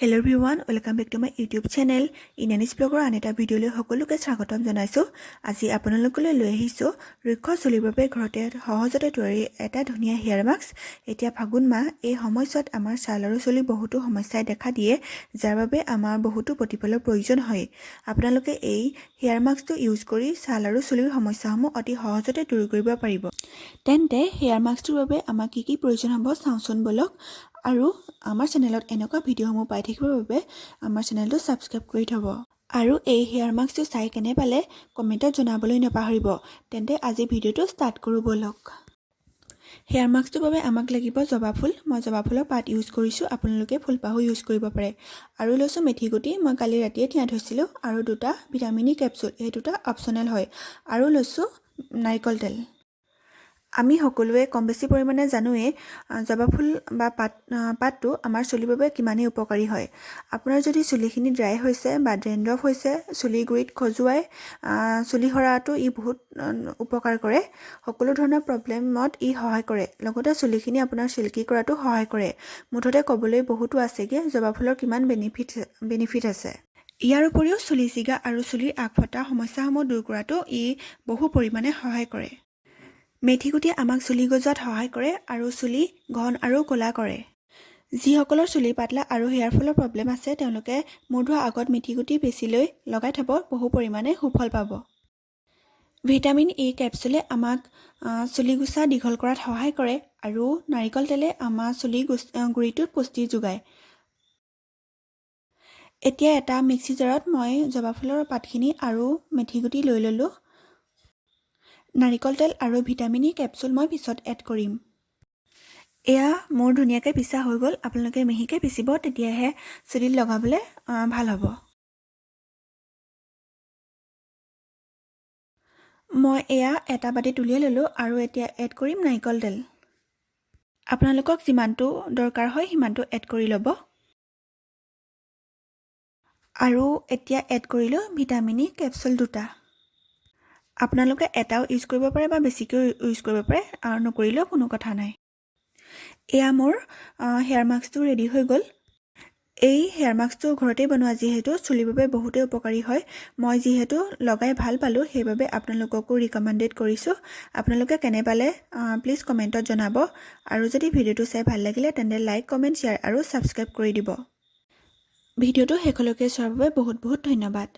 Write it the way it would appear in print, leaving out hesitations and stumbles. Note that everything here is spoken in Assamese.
Hello everyone, welcome back to my YouTube channel. ইনানিছ ব্লগৰ আন এটা ভিডিঅ'লৈ সকলোকে স্বাগতম জনাইছোঁ। আজি আপোনালোকলৈ লৈ আহিছোঁ ৰুক্ষ চুলিৰ বাবে ঘৰতে সহজতে তৈয়াৰী এটা ধুনীয়া হেয়াৰ মাস্ক। এতিয়া ফাগুন মাহ, এই সময়ছোৱাত আমাৰ ছাল আৰু চুলি বহুতো সমস্যাই দেখা দিয়ে, যাৰ বাবে আমাৰ বহুতো প্ৰতিপালৰ প্ৰয়োজন হয়। আপোনালোকে এই হেয়াৰ মাস্কটো ইউজ কৰি ছাল আৰু চুলিৰ সমস্যাসমূহ অতি সহজতে দূৰ কৰিব পাৰিব। তেন্তে হেয়াৰ মাস্কটোৰ বাবে আমাক কি প্ৰয়োজন হ'ব চাওঁচোন বলক। আৰু আমাৰ চেনেলত এনেকুৱা ভিডিঅ'সমূহ পাই থাকিবৰ বাবে আমাৰ চেনেলটো ছাবস্ক্ৰাইব কৰি থ'ব। আৰু এই হেয়াৰ মাস্কটো চাই কেনে পালে কমেণ্টত জনাবলৈ নাপাহৰিব। তেন্তে আজি ভিডিঅ'টো ষ্টাৰ্ট কৰোঁ বলক। হেয়াৰ মাস্কটোৰ বাবে আমাক লাগিব জবা ফুল। মই জবা ফুলৰ পাত ইউজ কৰিছোঁ, আপোনালোকে ফুলপাহো ইউজ কৰিব পাৰে। আৰু লৈছোঁ মেথি গুটি, মই কালি ৰাতিয়ে তিয়াই থৈছিলোঁ। আৰু দুটা ভিটামিন ই কেপচুল, এই দুটা অপশ্যনেল হয়। আৰু লৈছোঁ নাৰিকল তেল। আমি সকলোৱে কম বেছি পৰিমাণে জানোৱেই জবা ফুল বা পাতটো আমাৰ চুলিৰ বাবে কিমানেই উপকাৰী হয়। আপোনাৰ যদি চুলিখিনি ড্ৰাই হৈছে বা ড্ৰেণ্ড্ৰফ হৈছে, চুলিৰ গুৰিত খজুৱাই, চুলি সৰাটো ই বহুত উপকাৰ কৰে। সকলো ধৰণৰ প্ৰব্লেমত ই সহায় কৰে। লগতে চুলিখিনি আপোনাৰ চিল্কি কৰাটো সহায় কৰে। মুঠতে ক'বলৈ বহুতো আছেগৈ জবা ফুলৰ কিমান বেনিফিট আছে। ইয়াৰ উপৰিও চুলি ছিগা আৰু চুলিৰ আগফটা সমস্যাসমূহ দূৰ কৰাটো ই বহু পৰিমাণে সহায় কৰে। মেথিগুটিয়ে আমাক চুলি গজোৱাত সহায় কৰে আৰু চুলি ঘন আৰু ক'লা কৰে। যিসকলৰ চুলি পাতলা আৰু হেয়াৰ ফলৰ প্ৰব্লেম আছে, তেওঁলোকে মূৰ ধোৱাৰ আগত মেথিগুটি বেছিলৈ লগাই থ'ব, বহু পৰিমাণে সুফল পাব। ভিটামিন ই কেপচুলে আমাক চুলি গুছা দীঘল কৰাত সহায় কৰে আৰু নাৰিকল তেলে আমাৰ চুলি গুৰিটোত পুষ্টি যোগায়। এতিয়া এটা মিক্সি জাৰত মই জবা ফুলৰ পাতখিনি আৰু মেথিগুটি লৈ ল'লোঁ। নাৰিকল তেল আৰু ভিটামিন ই কেপচুল মই পিছত এড কৰিম। এয়া মোৰ ধুনীয়াকৈ পিছা হৈ গ'ল। আপোনালোকে মিহিকৈ পিচিব, তেতিয়াহে চুলিত লগাবলৈ ভাল হ'ব। মই এয়া এটা বাতিত উলিয়াই ল'লোঁ আৰু এতিয়া এড কৰিম নাৰিকল তেল। আপোনালোকক যিমানটো দৰকাৰ হয় সিমানটো এড কৰি ল'ব। আৰু এতিয়া এড কৰিলোঁ ভিটামিন ই কেপচুল দুটা। আপোনালোকে এটাও ইউজ কৰিব পাৰে বা বেছিকৈ ইউজ কৰিব পাৰে, আৰু নকৰিলেও কোনো কথা নাই। এয়া মোৰ হেয়াৰ মাস্কটো ৰেডি হৈ গ'ল। এই হেয়াৰ মাস্কটো ঘৰতেই বনোৱা, যিহেতু চুলিৰ বাবে বহুতেই উপকাৰী হয়। মই যিহেতু লগাই ভাল পালোঁ, সেইবাবে আপোনালোককো ৰিকমেণ্ডেড কৰিছোঁ। আপোনালোকে কেনে পালে প্লিজ কমেণ্টত জনাব। আৰু যদি ভিডিঅ'টো চাই ভাল লাগিলে তেন্তে লাইক, কমেণ্ট, শ্বেয়াৰ আৰু ছাবস্ক্ৰাইব কৰি দিব। ভিডিঅ'টো শেষলৈকে চোৱাৰ বাবে বহুত বহুত ধন্যবাদ।